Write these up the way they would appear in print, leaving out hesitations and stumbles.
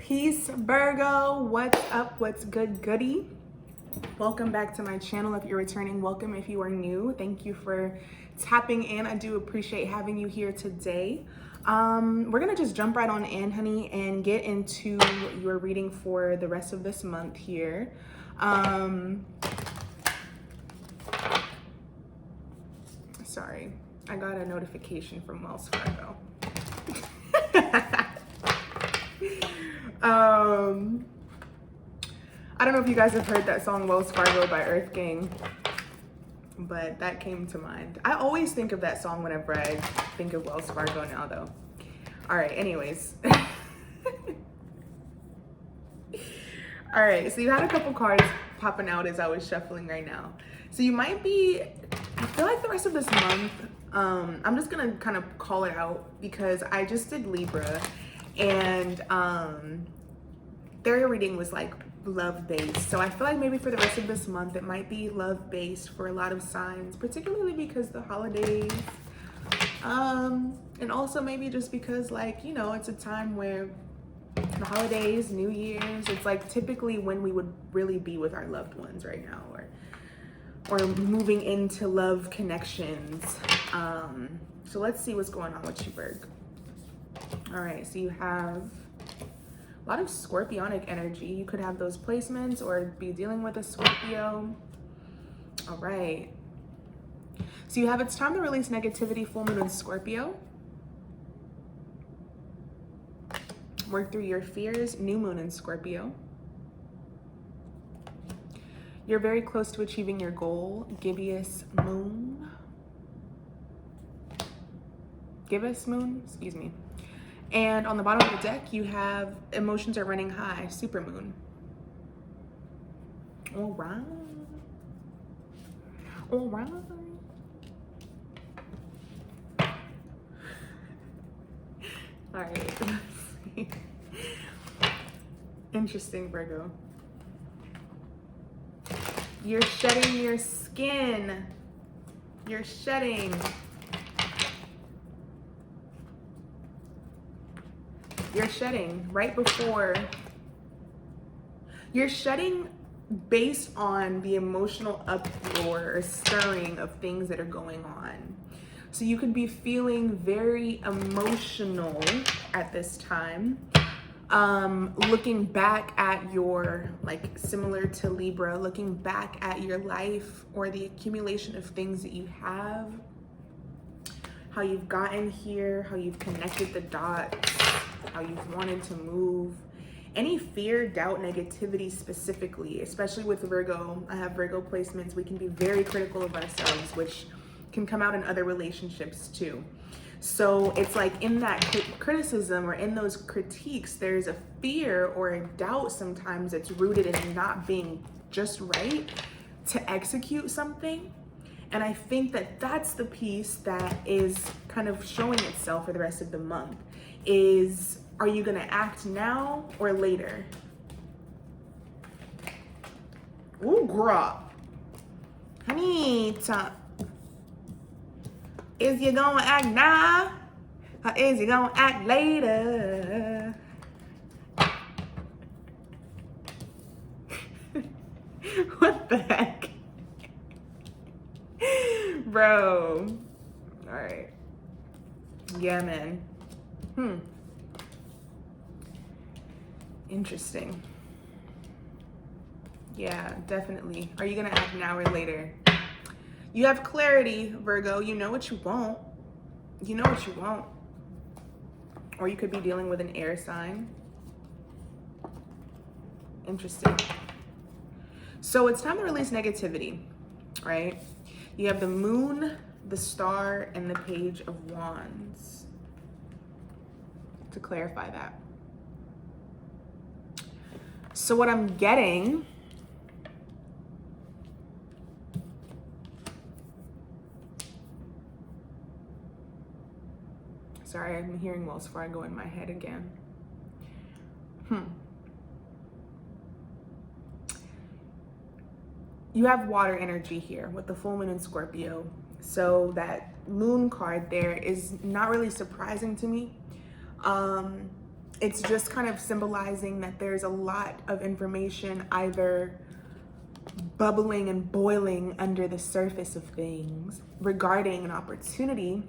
Peace, Virgo. What's up? What's good, goody? Welcome back to my channel. If you're returning, welcome. If you are new, thank you for tapping in. I do appreciate having you here today. We're gonna just jump right on in, honey, and get into your reading for the rest of this month here. Sorry, I got a notification from Wells Fargo. I don't know if you guys have heard that song Wells Fargo by Earthlyn, but that came to mind. I always think of that song whenever I think of Wells Fargo now though. All right, anyways. All right, so you had a couple cards popping out as I was shuffling right now. So you might be, I feel like the rest of this month, I'm just gonna kind of call it out because I just did Libra and their reading was like love-based. So I feel like maybe for the rest of this month, it might be love-based for a lot of signs, particularly because the holidays, and also maybe just because, like, you know, it's a time where the holidays, New Year's, it's like typically when we would really be with our loved ones right now, or moving into love connections. So let's see what's going on with you, Virgo. All right, so you have a lot of Scorpionic energy. You could have those placements or be dealing with a Scorpio. All right. So you have it's time to release negativity, full moon in Scorpio. Work through your fears, new moon in Scorpio. You're very close to achieving your goal, gibbous moon. Gibbous moon, excuse me. And on the bottom of the deck, you have emotions are running high, super moon. All right. All right. All right. Let's see. Interesting, Virgo. You're shedding your skin. You're shedding. You're shedding right before. You're shedding based on the emotional uproar or stirring of things that are going on. So you could be feeling very emotional at this time. Looking back at your, like similar to Libra, looking back at your life or the accumulation of things that you have, how you've gotten here, how you've connected the dots, how you've wanted to move. Any fear, doubt, negativity specifically, especially with Virgo. I have Virgo placements. We can be very critical of ourselves, which can come out in other relationships too. So it's like in that criticism or in those critiques, there's a fear or a doubt sometimes that's rooted in not being just right to execute something. And I think that that's the piece that is kind of showing itself for the rest of the month is, are you gonna act now or later? Ooh, girl. Khaneaton. Is you gonna act now or is you gonna act later? What the heck? Bro. All right. Yeah, man. Interesting. Yeah, definitely. Are you gonna act now or later? You have clarity, Virgo. You know what you want. You know what you want. Or you could be dealing with an air sign. Interesting. So it's time to release negativity, right? You have the moon, the star, and the page of wands. To clarify that. So what I'm getting, sorry, I'm hearing Wells Fargo in my head again. You have water energy here with the full moon in Scorpio. So that moon card there is not really surprising to me. it's just kind of symbolizing that there's a lot of information either bubbling and boiling under the surface of things regarding an opportunity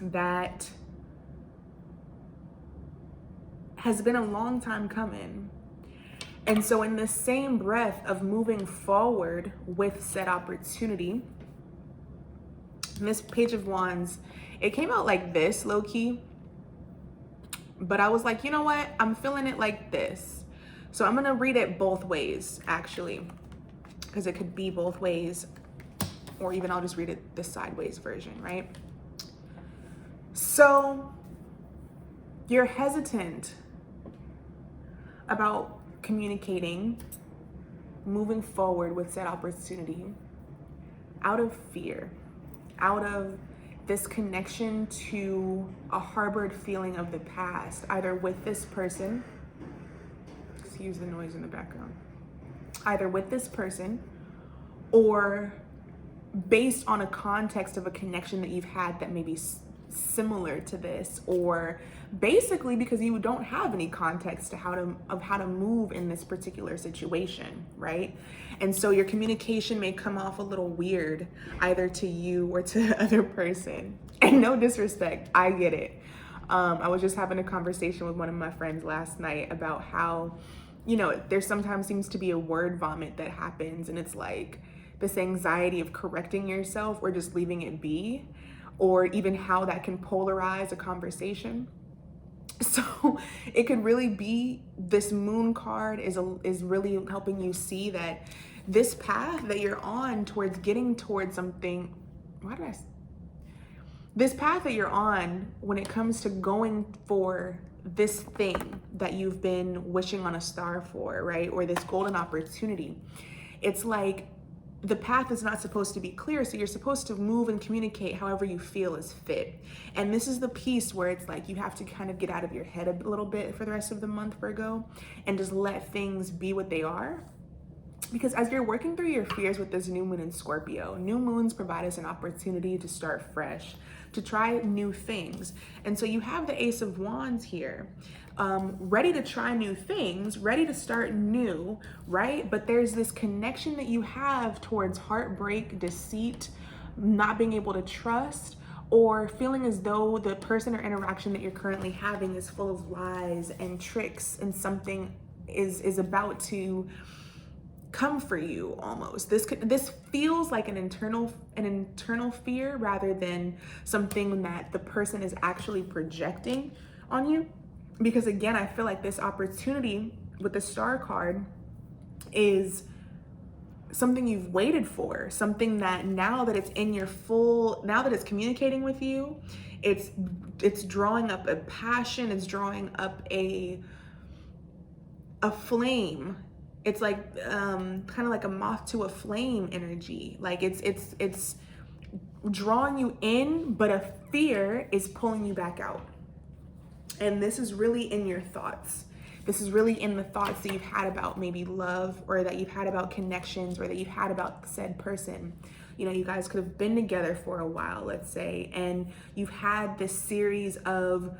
that has been a long time coming. And so in the same breath of moving forward with said opportunity, this Page of Wands, it came out like this, low-key. But I was like, you know what? I'm feeling it like this. So I'm gonna read it both ways, actually, because it could be both ways, or even I'll just read it the sideways version, right? So you're hesitant about communicating, moving forward with said opportunity out of fear, out of this connection to a harbored feeling of the past, either with this person, excuse the noise in the background, either with this person or based on a context of a connection that you've had that may be similar to this, or basically because you don't have any context to how to move in this particular situation, right? And so your communication may come off a little weird either to you or to the other person. And no disrespect, I get it. I was just having a conversation with one of my friends last night about how, you know, there sometimes seems to be a word vomit that happens, and it's like this anxiety of correcting yourself or just leaving it be, or even how that can polarize a conversation. So it could really be, this moon card is really helping you see that this path that you're on towards getting towards something, this path that you're on when it comes to going for this thing that you've been wishing on a star for, right? Or this golden opportunity. It's like the path is not supposed to be clear, so you're supposed to move and communicate however you feel is fit. And this is the piece where it's like you have to kind of get out of your head a little bit for the rest of the month, Virgo, and just let things be what they are. Because as you're working through your fears with this new moon in Scorpio, new moons provide us an opportunity to start fresh, to try new things. And so you have the Ace of Wands here, ready to try new things, ready to start new, right? But there's this connection that you have towards heartbreak, deceit, not being able to trust, or feeling as though the person or interaction that you're currently having is full of lies and tricks, and something is about to come for you almost. This feels like an internal fear rather than something that the person is actually projecting on you. Because again, I feel like this opportunity with the Star card is something you've waited for, something that now that it's in your now that it's communicating with you, it's drawing up a passion, it's drawing up a flame. It's like kind of like a moth to a flame energy. Like it's drawing you in, but a fear is pulling you back out. And this is really in your thoughts. This is really in the thoughts that you've had about maybe love, or that you've had about connections, or that you've had about said person. You know, you guys could have been together for a while, let's say, and you've had this series of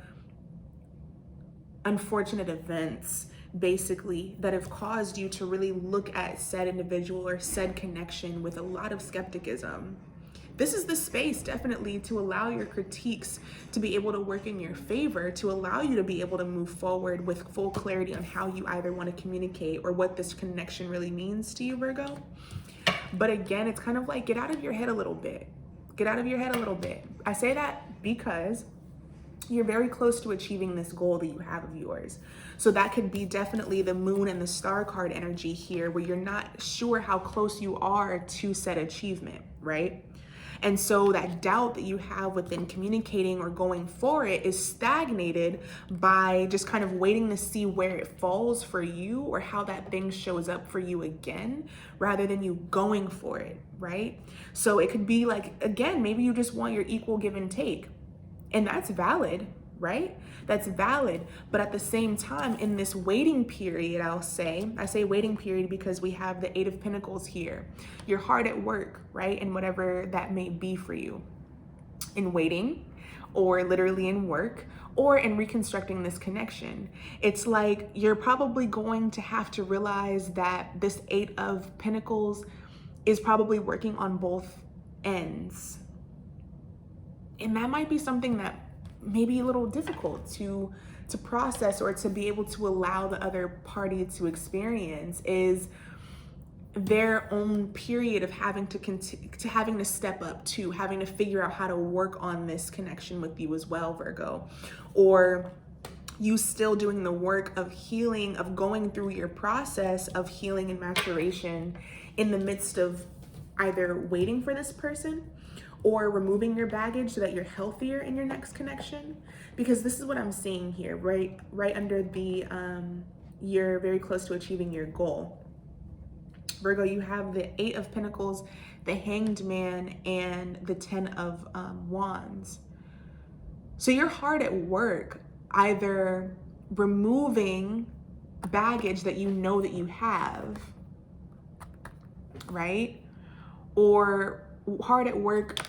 unfortunate events, basically, that have caused you to really look at said individual or said connection with a lot of skepticism. This is the space definitely to allow your critiques to be able to work in your favor, to allow you to be able to move forward with full clarity on how you either want to communicate or what this connection really means to you, Virgo. But again, it's kind of like, get out of your head a little bit. Get out of your head a little bit. I say that because you're very close to achieving this goal that you have of yours. So that could be definitely the moon and the Star card energy here, where you're not sure how close you are to said achievement, right? And so that doubt that you have within communicating or going for it is stagnated by just kind of waiting to see where it falls for you, or how that thing shows up for you again, rather than you going for it, right? So it could be like, again, maybe you just want your equal give and take. And that's valid, right? That's valid. But at the same time, in this waiting period, I say waiting period because we have the Eight of Pentacles here. You're hard at work, right? And whatever that may be for you. In waiting, or literally in work, or in reconstructing this connection. It's like you're probably going to have to realize that this Eight of Pentacles is probably working on both ends. And that might be something that may be a little difficult to process, or to be able to allow the other party to experience, is their own period of having to step up, to having to figure out how to work on this connection with you as well, Virgo. Or you still doing the work of healing, of going through your process of healing and maturation in the midst of either waiting for this person or removing your baggage so that you're healthier in your next connection. Because this is what I'm seeing here, right under the you're very close to achieving your goal. Virgo, you have the Eight of Pentacles, the Hanged Man, and the Ten of Wands. So you're hard at work, either removing baggage that you know that you have, right? Or hard at work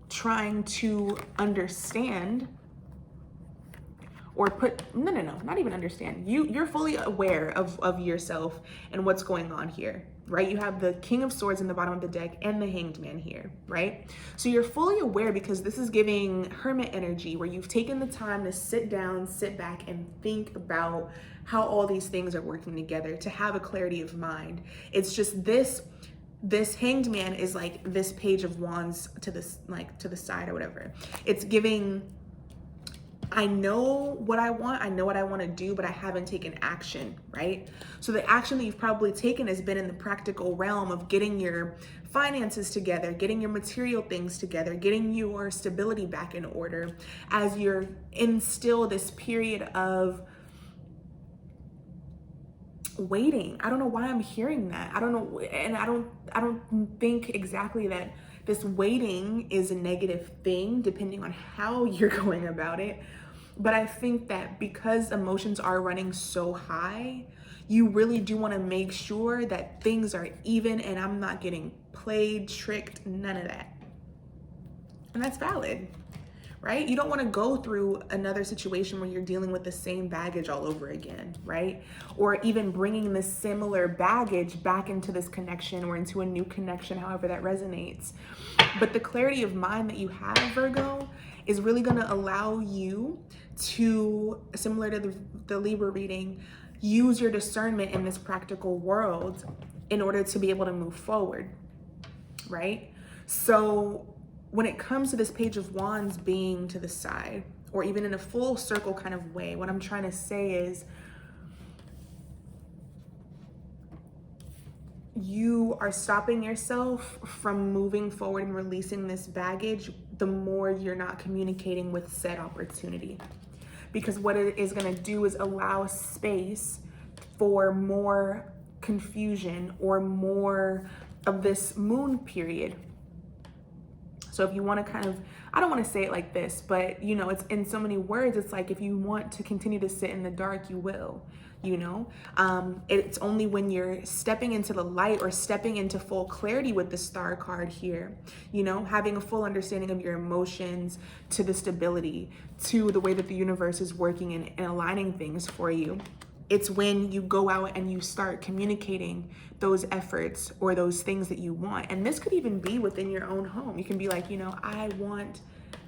trying to understand, or not even understand. You're fully aware of yourself and what's going on here, right? You have the King of Swords in the bottom of the deck and the Hanged Man here, right? So you're fully aware, because this is giving Hermit energy, where you've taken the time to sit down, sit back, and think about how all these things are working together, to have a clarity of mind. It's just this Hanged Man is like this Page of Wands to the side or whatever. It's giving, I know what I want to do, but I haven't taken action, right? So the action that you've probably taken has been in the practical realm of getting your finances together, getting your material things together, getting your stability back in order, as you're in still this period of waiting. I don't know why I'm hearing that. I don't know, and I don't think exactly that this waiting is a negative thing, depending on how you're going about it. But I think that because emotions are running so high, you really do want to make sure that things are even, and I'm not getting played, tricked, none of that. And that's valid, right? You don't want to go through another situation where you're dealing with the same baggage all over again, right? Or even bringing the similar baggage back into this connection or into a new connection, however that resonates. But the clarity of mind that you have, Virgo, is really going to allow you to, similar to the Libra reading, use your discernment in this practical world in order to be able to move forward, right? So when it comes to this Page of Wands being to the side, or even in a full circle kind of way, what I'm trying to say is you are stopping yourself from moving forward and releasing this baggage the more you're not communicating with said opportunity. Because what it is going to do is allow space for more confusion or more of this moon period. So if you want to kind of, I don't want to say it like this, but you know, it's in so many words. It's like, if you want to continue to sit in the dark, you will, you know, it's only when you're stepping into the light or stepping into full clarity with the Star card here, you know, having a full understanding of your emotions, to the stability, to the way that the universe is working and aligning things for you. It's when you go out and you start communicating those efforts or those things that you want. And this could even be within your own home. You can be like, you know, I want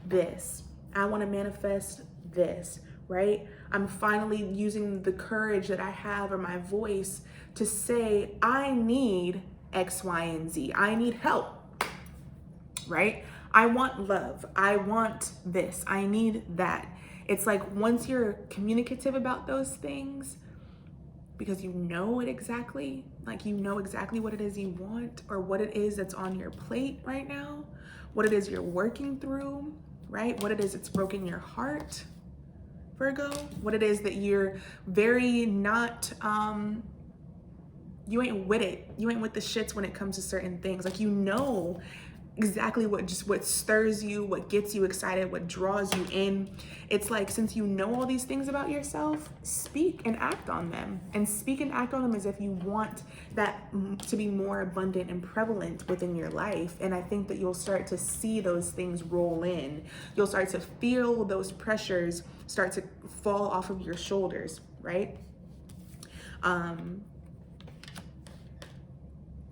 this. I want to manifest this, right? I'm finally using the courage that I have, or my voice, to say, I need X, Y, and Z. I need help, right? I want love. I want this. I need that. It's like, once you're communicative about those things, because you know it exactly, like you know exactly what it is you want, or what it is that's on your plate right now, what it is you're working through, right? What it is that's broken your heart, Virgo, what it is that you're very not, you ain't with it. You ain't with the shits when it comes to certain things. Like, you know exactly what stirs you, what gets you excited, what draws you in. It's like, since you know all these things about yourself, speak and act on them. And speak and act on them as if you want that to be more abundant and prevalent within your life. And I think that you'll start to see those things roll in. You'll start to feel those pressures start to fall off of your shoulders, right?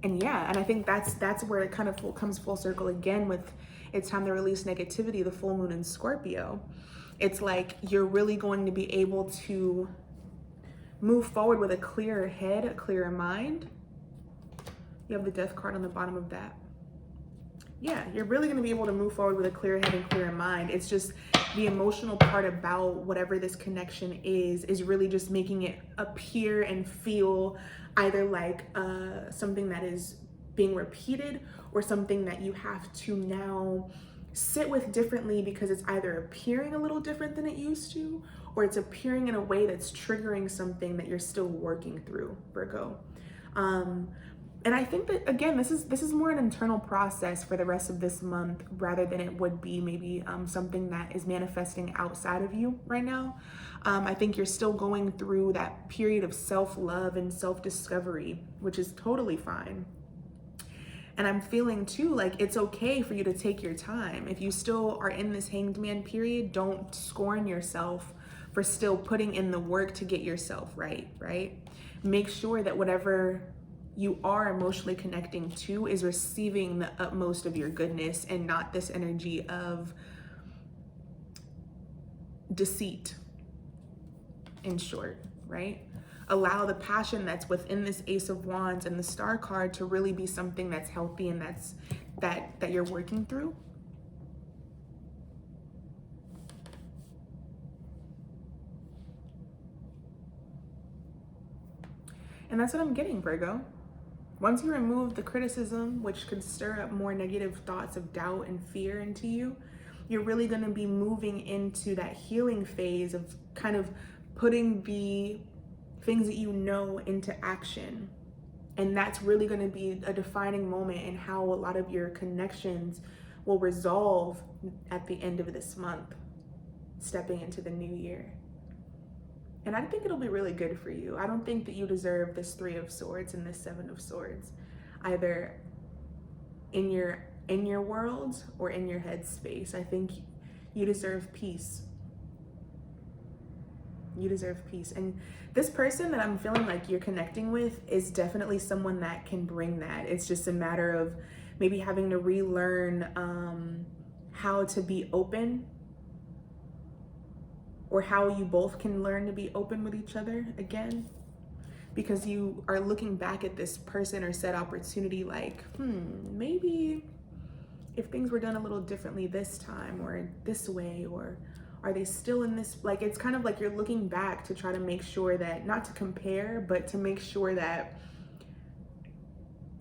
And yeah, and I think that's where it kind of comes full circle again with it's time to release negativity, the full moon in Scorpio. It's like you're really going to be able to move forward with a clearer head, a clearer mind. You have the Death card on the bottom of that. Yeah, you're really going to be able to move forward with a clear head and clearer mind. It's just the emotional part about whatever this connection is really just making it appear and feel either like something that is being repeated or something that you have to now sit with differently because it's either appearing a little different than it used to, or it's appearing in a way that's triggering something that you're still working through, Virgo. And I think that, again, this is more an internal process for the rest of this month rather than it would be maybe something that is manifesting outside of you right now. I think you're still going through that period of self-love and self-discovery, which is totally fine. And I'm feeling too like it's okay for you to take your time. If you still are in this hanged man period, don't scorn yourself for still putting in the work to get yourself right? Make sure that whatever you are emotionally connecting to is receiving the utmost of your goodness and not this energy of deceit, in short, right? Allow the passion that's within this Ace of Wands and the Star card to really be something that's healthy and that you're working through. And that's what I'm getting, Virgo. Once you remove the criticism, which could stir up more negative thoughts of doubt and fear into you, you're really going to be moving into that healing phase of kind of putting the things that you know into action. And that's really going to be a defining moment in how a lot of your connections will resolve at the end of this month, stepping into the new year. And I think it'll be really good for you. I don't think that you deserve this 3 of Swords and this 7 of Swords, either in your world or in your head space. I think you deserve peace. You deserve peace. And this person that I'm feeling like you're connecting with is definitely someone that can bring that. It's just a matter of maybe having to relearn how to be open, or how you both can learn to be open with each other again, because you are looking back at this person or said opportunity like, maybe if things were done a little differently this time or this way, or are they still in this, like, it's kind of like you're looking back to try to make sure that, not to compare, but to make sure that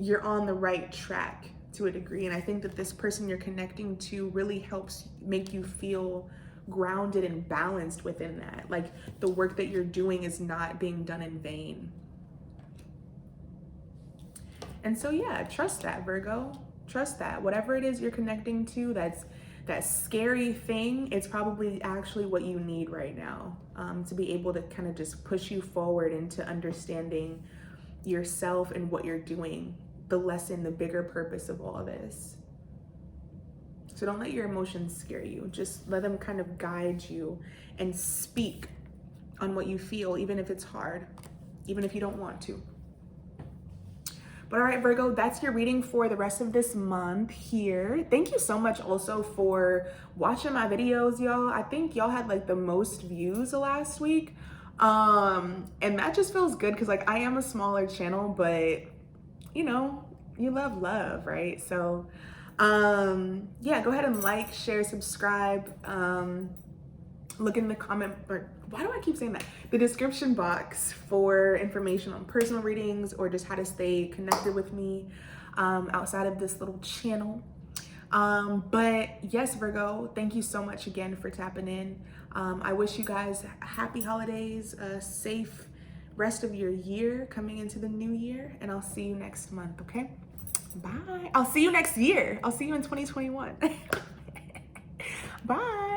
you're on the right track to a degree. And I think that this person you're connecting to really helps make you feel grounded and balanced within that. Like the work that you're doing is not being done in vain. And so yeah, trust that, Virgo. Trust that. Whatever it is you're connecting to, that's that scary thing, it's probably actually what you need right now, to be able to kind of just push you forward into understanding yourself and what you're doing, the lesson, the bigger purpose of all of this. So don't let your emotions scare you. Just let them kind of guide you and speak on what you feel, even if it's hard, even if you don't want to. But all right, Virgo, that's your reading for the rest of this month here. Thank you so much also for watching my videos, y'all. I think y'all had like the most views last week. And that just feels good because like I am a smaller channel, but you know, you love love, right? So yeah, go ahead and like, share, subscribe, look in the comment, or why do I keep saying that? The description box for information on personal readings or just how to stay connected with me outside of this little channel. But yes, Virgo, thank you so much again for tapping in. I wish you guys happy holidays, a safe rest of your year coming into the new year, and I'll see you next month, okay? Bye. I'll see you next year. I'll see you in 2021. Bye.